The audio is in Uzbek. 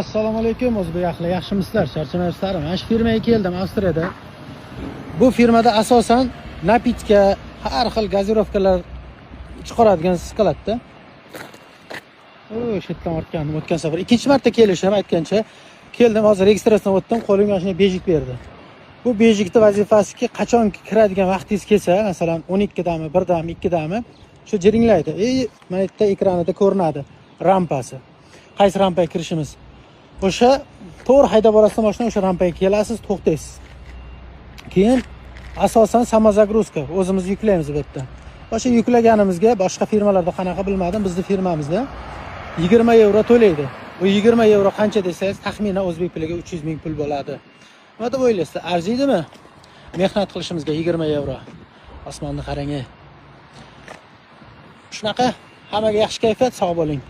Assalomu alaykum o'zbek ahli, yaxshimisizlar? Charchamayapsizlarmi? Mana shu firmaga keldim, Avstriyada. Bu firmada asosan napitka, har xil gazirovkalar chiqaradigan skladda. O'sha yerdan ortgandim o'tgan safar. Ikkinchi marta kelishim aytgancha keldim, hozir registratsiyadan o'tdim, qo'limga shunday bejik berdi. Bu bejikning vazifasiki, qachon kiradigan vaqtingiz kelsa, masalan 12 dami, 1 dami, 2 dami shu jiringlaydi. Mana bu yerda ekranida ko'rinadi rampasi. Qaysi rampaga kirishimiz. O'sha to'g'ri haydab borasiz, mashina o'sha rampaga kelasiz, to'xtaysiz. Keyin asosan samozagruska o'zimiz yuklaymiz bu yerda. O'sha yuklaganimizga boshqa firmalarda qanaqa bilmadim, bizning firmamizda 20 euro to'laydi. Bu 20 euro qancha desangiz, taxminan o'zbek puliga 300 ming pul bo'ladi. Nima deb o'ylaysiz? Arziydimi? Mehnat qilishimizga 20 euro. Osmonni qarang. Shunaqa, hammaga yaxshi kayfiyat, sog' bo'ling.